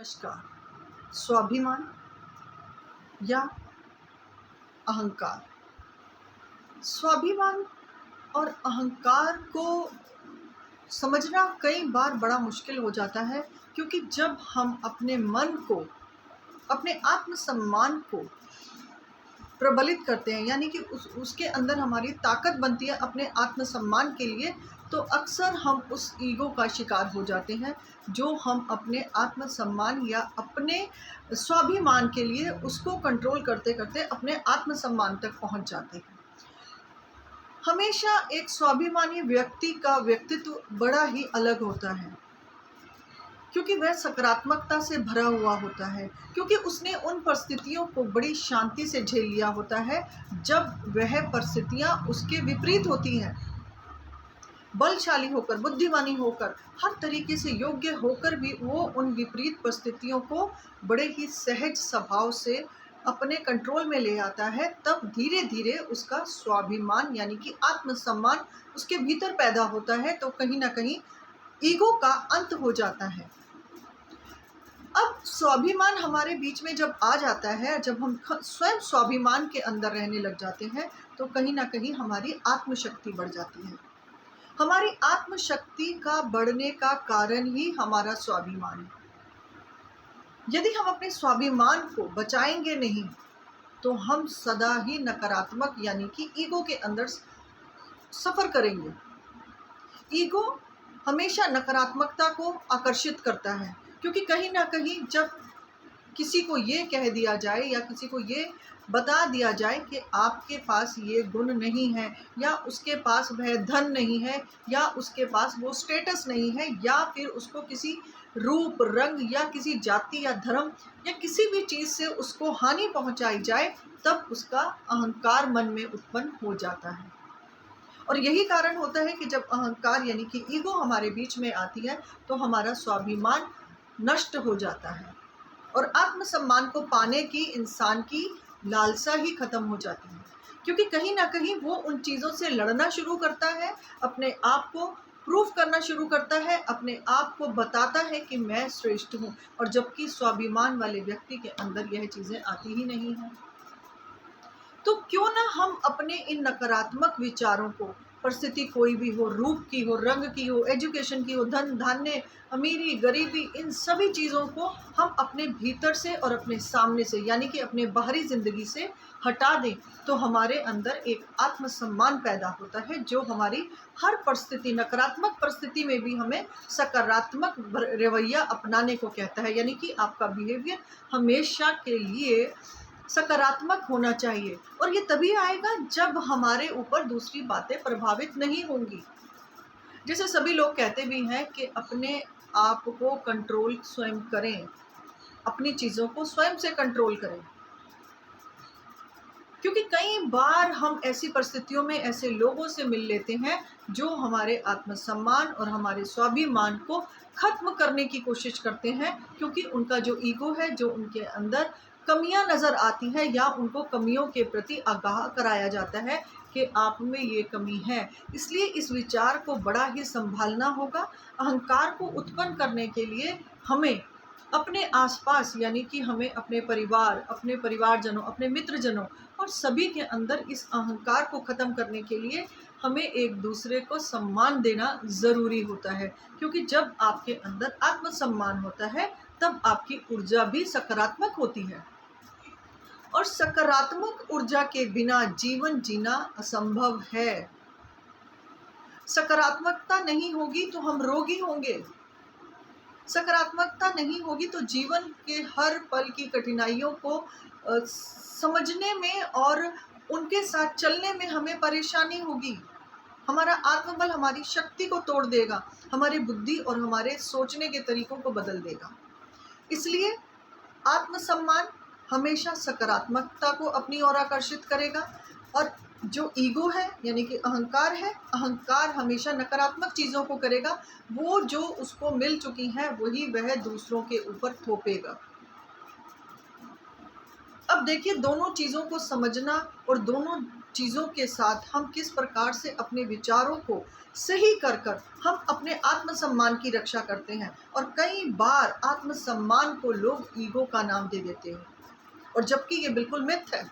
नमस्कार। स्वाभिमान या अहंकार। स्वाभिमान और अहंकार को समझना कई बार बड़ा मुश्किल हो जाता है, क्योंकि जब हम अपने मन को, अपने आत्मसम्मान को प्रबलित करते हैं, यानी कि उसके अंदर हमारी ताकत बनती है अपने आत्मसम्मान के लिए, तो अक्सर हम उस ईगो का शिकार हो जाते हैं, जो हम अपने आत्मसम्मान या अपने स्वाभिमान के लिए उसको कंट्रोल करते करते अपने आत्मसम्मान तक पहुंच जाते हैं। हमेशा एक स्वाभिमानी व्यक्ति का व्यक्तित्व बड़ा ही अलग होता है, क्योंकि वह सकारात्मकता से भरा हुआ होता है, क्योंकि उसने उन परिस्थितियों को बड़ी शांति से झेल लिया होता है जब वह परिस्थितियां उसके विपरीत होती हैं। बलशाली होकर, बुद्धिमानी होकर, हर तरीके से योग्य होकर भी वो उन विपरीत परिस्थितियों को बड़े ही सहज स्वभाव से अपने कंट्रोल में ले आता है। तब धीरे धीरे उसका स्वाभिमान यानी कि आत्मसम्मान उसके भीतर पैदा होता है, तो कहीं ना कहीं ईगो का अंत हो जाता है। अब स्वाभिमान हमारे बीच में जब आ जाता है, जब हम स्वयं स्वाभिमान के अंदर रहने लग जाते हैं, तो कहीं ना कहीं हमारी आत्मशक्ति बढ़ जाती है। हमारी आत्मशक्ति का बढ़ने का कारण ही हमारा स्वाभिमान है। यदि हम अपने स्वाभिमान को बचाएंगे नहीं, तो हम सदा ही नकारात्मक यानी कि ईगो के अंदर सफर करेंगे। ईगो हमेशा नकारात्मकता को आकर्षित करता है, क्योंकि कहीं ना कहीं जब किसी को ये कह दिया जाए या किसी को ये बता दिया जाए कि आपके पास ये गुण नहीं है, या उसके पास वह धन नहीं है, या उसके पास वो स्टेटस नहीं है, या फिर उसको किसी रूप, रंग या किसी जाति या धर्म या किसी भी चीज़ से उसको हानि पहुंचाई जाए, तब उसका अहंकार मन में उत्पन्न हो जाता है। और यही कारण होता है कि जब अहंकार यानी कि ईगो हमारे बीच में आती है, तो हमारा स्वाभिमान नष्ट हो जाता है और आत्मसम्मान को पाने की इंसान की लालसा ही खत्म हो जाती है, क्योंकि कहीं ना कहीं वो उन चीज़ों से लड़ना शुरू करता है, अपने आप को प्रूफ करना शुरू करता है, अपने आप को बताता है कि मैं श्रेष्ठ हूँ, और जबकि स्वाभिमान वाले व्यक्ति के अंदर यह चीज़ें आती ही नहीं हैं। तो क्यों ना हम अपने इन नकारात्मक विचारों को, परिस्थिति कोई भी हो, रूप की हो, रंग की हो, एजुकेशन की हो, धन धान्य, अमीरी, गरीबी, इन सभी चीज़ों को हम अपने भीतर से और अपने सामने से यानी कि अपने बाहरी ज़िंदगी से हटा दें, तो हमारे अंदर एक आत्मसम्मान पैदा होता है, जो हमारी हर परिस्थिति, नकारात्मक परिस्थिति में भी हमें सकारात्मक रवैया अपनाने को कहता है। यानी कि आपका बिहेवियर हमेशा के लिए सकारात्मक होना चाहिए, और ये तभी आएगा जब हमारे ऊपर दूसरी बातें प्रभावित नहीं होंगी। जैसे सभी लोग कहते भी हैं कि अपने आप को कंट्रोल स्वयं करें, अपनी चीज़ों को स्वयं से कंट्रोल करें, क्योंकि कई बार हम ऐसी परिस्थितियों में ऐसे लोगों से मिल लेते हैं जो हमारे आत्मसम्मान और हमारे स्वाभिमान को खत्म करने की कोशिश करते हैं, क्योंकि उनका जो ईगो है, जो उनके अंदर कमियां नज़र आती हैं, या उनको कमियों के प्रति आगाह कराया जाता है कि आप में ये कमी है। इसलिए इस विचार को बड़ा ही संभालना होगा। अहंकार को उत्पन्न करने के लिए हमें अपने आसपास यानी कि हमें अपने परिवार, अपने परिवारजनों, अपने मित्रजनों और सभी के अंदर इस अहंकार को ख़त्म करने के लिए हमें एक दूसरे को सम्मान देना ज़रूरी होता है, क्योंकि जब आपके अंदर आत्मसम्मान होता है, तब आपकी ऊर्जा भी सकारात्मक होती है, और सकारात्मक ऊर्जा के बिना जीवन जीना असंभव है। सकारात्मकता नहीं होगी तो हम रोगी होंगे। सकारात्मकता नहीं होगी तो जीवन के हर पल की कठिनाइयों को समझने में और उनके साथ चलने में हमें परेशानी होगी। हमारा आत्मबल हमारी शक्ति को तोड़ देगा, हमारी बुद्धि और हमारे सोचने के तरीकों को बदल देगा। इसलिए आत्मसम्मान हमेशा सकारात्मकता को अपनी ओर आकर्षित करेगा, और जो ईगो है यानी कि अहंकार है, अहंकार हमेशा नकारात्मक चीज़ों को करेगा। वो जो उसको मिल चुकी हैं वही वह दूसरों के ऊपर थोपेगा। अब देखिए, दोनों चीज़ों को समझना और दोनों चीज़ों के साथ हम किस प्रकार से अपने विचारों को सही कर कर हम अपने आत्मसम्मान की रक्षा करते हैं। और कई बार आत्मसम्मान को लोग ईगो का नाम दे देते हैं, और जबकि ये बिल्कुल मिथ है।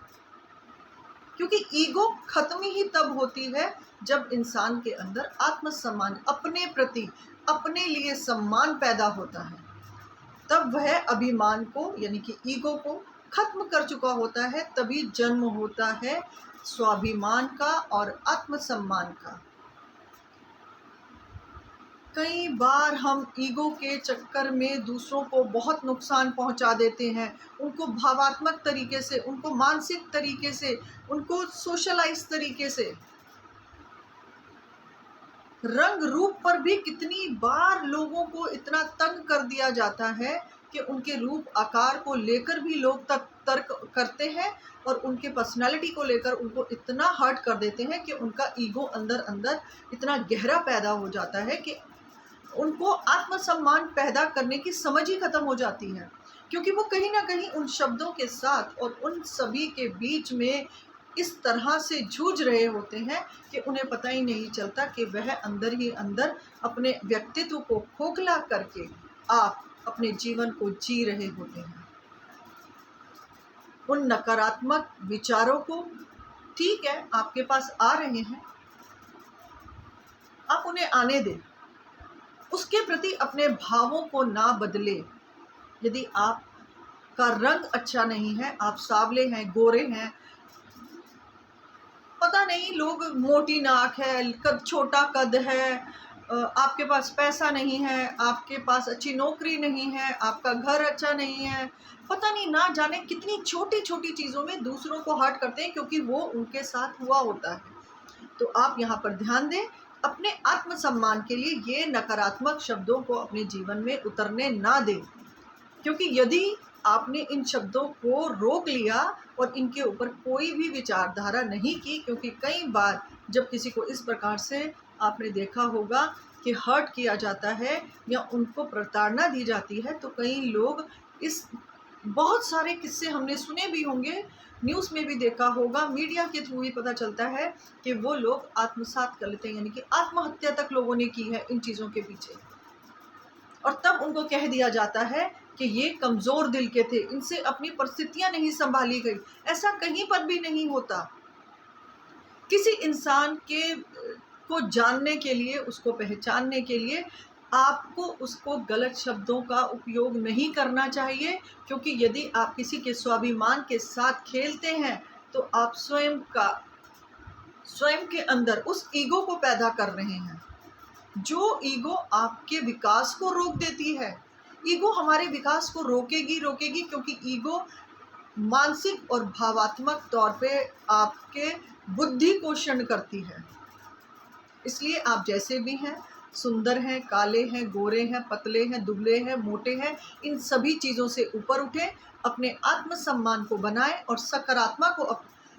क्योंकि ईगो खत्म ही तब होती है जब इंसान के अंदर आत्मसम्मान, अपने प्रति, अपने लिए सम्मान पैदा होता है। तब वह अभिमान को, यानी कि ईगो को खत्म कर चुका होता है। तभी जन्म होता है स्वाभिमान का और आत्मसम्मान का। कई बार हम ईगो के चक्कर में दूसरों को बहुत नुकसान पहुंचा देते हैं, उनको भावात्मक तरीके से, उनको मानसिक तरीके से, उनको सोशलाइज तरीके से। रंग रूप पर भी कितनी बार लोगों को इतना तंग कर दिया जाता है कि उनके रूप आकार को लेकर भी लोग तर्क करते हैं, और उनके पर्सनालिटी को लेकर उनको इतना हर्ट कर देते हैं कि उनका ईगो अंदर अंदर इतना गहरा पैदा हो जाता है कि उनको आत्मसम्मान पैदा करने की समझ ही खत्म हो जाती है। क्योंकि वो कहीं ना कहीं उन शब्दों के साथ और उन सभी के बीच में इस तरह से जूझ रहे होते हैं कि उन्हें पता ही नहीं चलता कि वह अंदर ही अंदर अपने व्यक्तित्व को खोखला करके आप अपने जीवन को जी रहे होते हैं। उन नकारात्मक विचारों को, ठीक है, आपके पास आ रहे हैं, आप उन्हें आने दें, उसके प्रति अपने भावों को ना बदले। यदि आपका रंग अच्छा नहीं है, आप सांवले हैं, गोरे हैं, पता नहीं, लोग मोटी नाक है, कद छोटा कद है, आपके पास पैसा नहीं है, आपके पास अच्छी नौकरी नहीं है, आपका घर अच्छा नहीं है, पता नहीं ना जाने कितनी छोटी छोटी चीज़ों में दूसरों को हर्ट करते हैं, क्योंकि वो उनके साथ हुआ होता है। तो आप यहाँ पर ध्यान दें, अपने आत्मसम्मान के लिए ये नकारात्मक शब्दों को अपने जीवन में उतरने ना दें। क्योंकि यदि आपने इन शब्दों को रोक लिया और इनके ऊपर कोई भी विचारधारा नहीं की, क्योंकि कई बार जब किसी को इस प्रकार से आपने देखा होगा कि हर्ट किया जाता है या उनको प्रताड़ना दी जाती है, तो कई लोग इस, बहुत सारे किस्से हमने सुने भी होंगे, न्यूज़ में भी देखा होगा, मीडिया के थ्रू ही पता चलता है कि वो लोग आत्मसात कर लेते हैं, यानी कि आत्महत्या तक लोगों ने की है इन चीज़ों के पीछे। और तब उनको कह दिया जाता है कि ये कमज़ोर दिल के थे, इनसे अपनी परिस्थितियां नहीं संभाली गई। ऐसा कहीं पर भी नहीं होता। किसी इंसान के को जानने के लिए, उसको पहचानने के लिए आपको उसको गलत शब्दों का उपयोग नहीं करना चाहिए, क्योंकि यदि आप किसी के स्वाभिमान के साथ खेलते हैं तो आप स्वयं के अंदर उस ईगो को पैदा कर रहे हैं, जो ईगो आपके विकास को रोक देती है। ईगो हमारे विकास को रोकेगी, क्योंकि ईगो मानसिक और भावात्मक तौर पे आपके बुद्धि को क्षर्ण करती है। इसलिए आप जैसे भी हैं, सुंदर हैं, काले हैं, गोरे हैं, पतले हैं, दुबले हैं, मोटे हैं, इन सभी चीज़ों से ऊपर उठें, अपने आत्मसम्मान को बनाएं और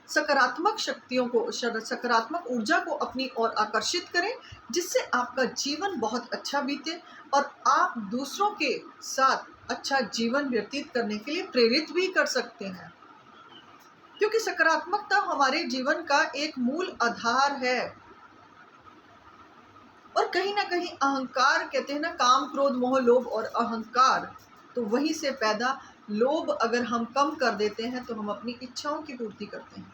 सकारात्मक शक्तियों को, सकारात्मक ऊर्जा को अपनी ओर आकर्षित करें, जिससे आपका जीवन बहुत अच्छा बीते और आप दूसरों के साथ अच्छा जीवन व्यतीत करने के लिए प्रेरित भी कर सकते हैं। क्योंकि सकारात्मकता हमारे जीवन का एक मूल आधार है। और कहीं ना कहीं अहंकार, कहते हैं ना, काम क्रोध मोह लोभ और अहंकार, तो वहीं से पैदा। लोभ अगर हम कम कर देते हैं तो हम अपनी इच्छाओं की पूर्ति करते हैं।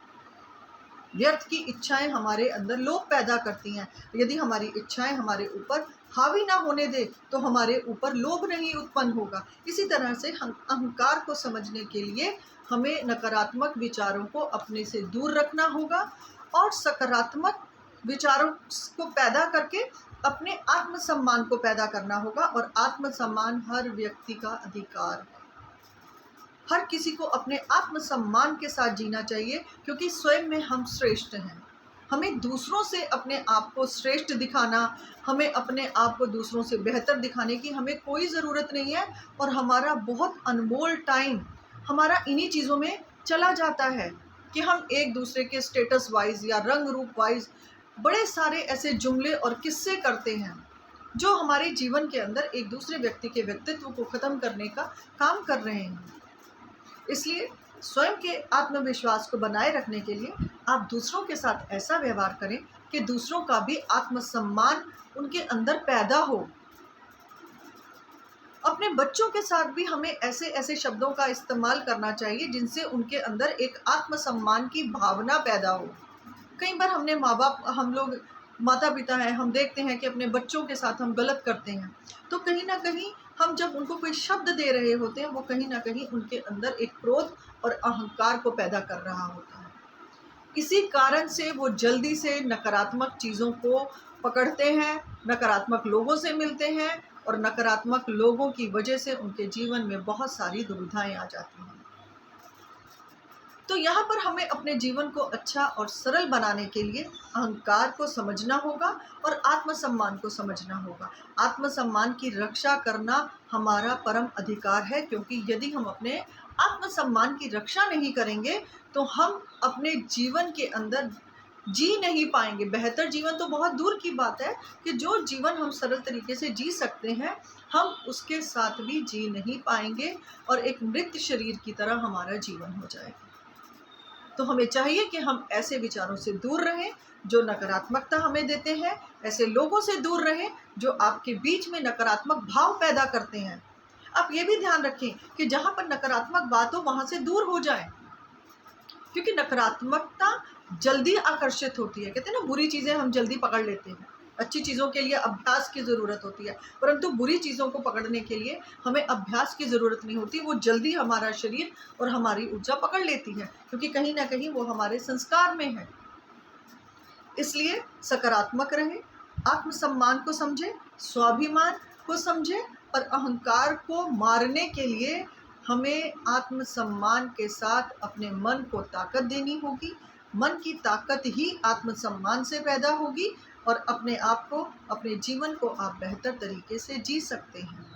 व्यर्थ की इच्छाएं हमारे अंदर लोभ पैदा करती हैं। यदि हमारी इच्छाएं हमारे ऊपर हावी ना होने दे तो हमारे ऊपर लोभ नहीं उत्पन्न होगा। इसी तरह से हम अहंकार को समझने के लिए हमें नकारात्मक विचारों को अपने से दूर रखना होगा और सकारात्मक विचारों को पैदा करके अपने आत्मसम्मान को पैदा करना होगा। और आत्मसम्मान हर व्यक्ति का अधिकार है। हर किसी को अपने आत्मसम्मान के साथ जीना चाहिए, क्योंकि स्वयं में हम श्रेष्ठ हैं। हमें दूसरों से अपने आप को श्रेष्ठ दिखाना, हमें अपने आप को दूसरों से बेहतर दिखाने की हमें कोई ज़रूरत नहीं है। और हमारा बहुत अनमोल टाइम हमारा इन्हीं चीज़ों में चला जाता है कि हम एक दूसरे के स्टेटस वाइज या रंग रूप वाइज बड़े सारे ऐसे जुमले और किस्से करते हैं, जो हमारे जीवन के अंदर एक दूसरे व्यक्ति के व्यक्तित्व को ख़त्म करने का काम कर रहे हैं। इसलिए स्वयं के आत्मविश्वास को बनाए रखने के लिए आप दूसरों के साथ ऐसा व्यवहार करें कि दूसरों का भी आत्मसम्मान उनके अंदर पैदा हो। अपने बच्चों के साथ भी हमें ऐसे ऐसे शब्दों का इस्तेमाल करना चाहिए जिनसे उनके अंदर एक आत्मसम्मान की भावना पैदा हो। कई बार हम लोग माता पिता हैं, हम देखते हैं कि अपने बच्चों के साथ हम गलत करते हैं, तो कहीं ना कहीं हम जब उनको कोई शब्द दे रहे होते हैं, वो कहीं ना कहीं उनके अंदर एक क्रोध और अहंकार को पैदा कर रहा होता है। इसी कारण से वो जल्दी से नकारात्मक चीज़ों को पकड़ते हैं, नकारात्मक लोगों से मिलते हैं, और नकारात्मक लोगों की वजह से उनके जीवन में बहुत सारी दुविधाएं आ जाती हैं। तो यहाँ पर हमें अपने जीवन को अच्छा और सरल बनाने के लिए अहंकार को समझना होगा और आत्मसम्मान को समझना होगा। आत्मसम्मान की रक्षा करना हमारा परम अधिकार है, क्योंकि यदि हम अपने आत्मसम्मान की रक्षा नहीं करेंगे तो हम अपने जीवन के अंदर जी नहीं पाएंगे। बेहतर जीवन तो बहुत दूर की बात है कि जो जीवन हम सरल तरीके से जी सकते हैं, हम उसके साथ भी जी नहीं पाएंगे और एक मृत शरीर की तरह हमारा जीवन हो जाएगा। तो हमें चाहिए कि हम ऐसे विचारों से दूर रहें जो नकारात्मकता हमें देते हैं, ऐसे लोगों से दूर रहें जो आपके बीच में नकारात्मक भाव पैदा करते हैं। आप ये भी ध्यान रखें कि जहाँ पर नकारात्मक बात हो वहाँ से दूर हो जाएं, क्योंकि नकारात्मकता जल्दी आकर्षित होती है। कहते हैं ना, बुरी चीज़ें हम जल्दी पकड़ लेते हैं। अच्छी चीज़ों के लिए अभ्यास की ज़रूरत होती है, परंतु बुरी चीज़ों को पकड़ने के लिए हमें अभ्यास की ज़रूरत नहीं होती। वो जल्दी हमारा शरीर और हमारी ऊर्जा पकड़ लेती है, क्योंकि कहीं ना कहीं वो हमारे संस्कार में है। इसलिए सकारात्मक रहें, आत्मसम्मान को समझें, स्वाभिमान को समझें, और अहंकार को मारने के लिए हमें आत्मसम्मान के साथ अपने मन को ताकत देनी होगी। मन की ताकत ही आत्मसम्मान से पैदा होगी और अपने आप को, अपने जीवन को आप बेहतर तरीके से जी सकते हैं।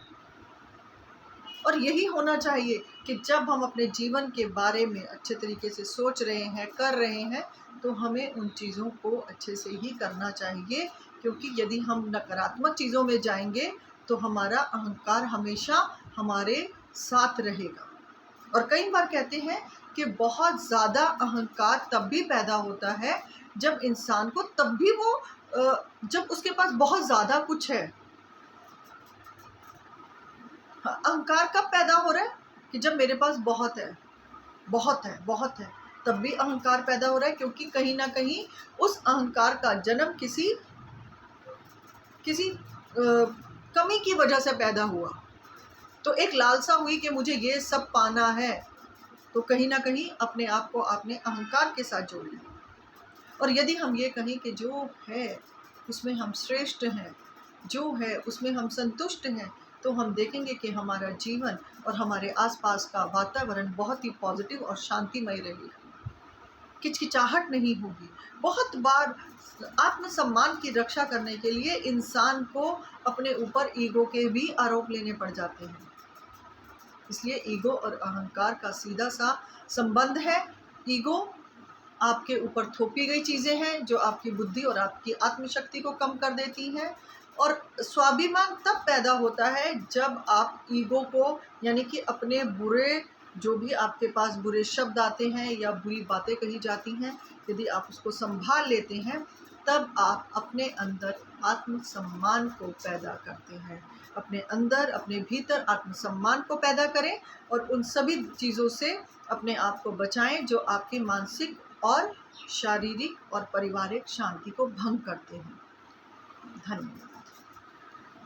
और यही होना चाहिए कि जब हम अपने जीवन के बारे में अच्छे तरीके से सोच रहे हैं, कर रहे हैं, तो हमें उन चीज़ों को अच्छे से ही करना चाहिए, क्योंकि यदि हम नकारात्मक चीज़ों में जाएंगे तो हमारा अहंकार हमेशा हमारे साथ रहेगा। और कई बार कहते हैं कि बहुत ज़्यादा अहंकार तब भी पैदा होता है जब इंसान को, तब भी वो जब उसके पास बहुत ज़्यादा कुछ है। अहंकार कब पैदा हो रहा है कि जब मेरे पास बहुत है, बहुत है, बहुत है, तब भी अहंकार पैदा हो रहा है, क्योंकि कहीं ना कहीं उस अहंकार का जन्म किसी किसी कमी की वजह से पैदा हुआ। तो एक लालसा हुई कि मुझे ये सब पाना है, तो कहीं ना कहीं अपने आप को आपने अहंकार के साथ जोड़ लिया। और यदि हम ये कहें कि जो है उसमें हम श्रेष्ठ हैं, जो है उसमें हम संतुष्ट हैं, तो हम देखेंगे कि हमारा जीवन और हमारे आसपास का वातावरण बहुत ही पॉजिटिव और शांतिमय रहेगा। किचकिचाहट नहीं होगी। बहुत बार आत्मसम्मान की रक्षा करने के लिए इंसान को अपने ऊपर ईगो के भी आरोप लेने पड़ जाते हैं। इसलिए ईगो और अहंकार का सीधा सा संबंध है। ईगो आपके ऊपर थोपी गई चीज़ें हैं जो आपकी बुद्धि और आपकी आत्मशक्ति को कम कर देती हैं, और स्वाभिमान तब पैदा होता है जब आप ईगो को, यानी कि अपने बुरे, जो भी आपके पास बुरे शब्द आते हैं या बुरी बातें कही जाती हैं, यदि आप उसको संभाल लेते हैं, तब आप अपने अंदर आत्मसम्मान को पैदा करते हैं। अपने अंदर, अपने भीतर आत्मसम्मान को पैदा करें और उन सभी चीज़ों से अपने आप को बचाएं जो आपकी मानसिक और शारीरिक और पारिवारिक शांति को भंग करते हैं। धन्यवाद।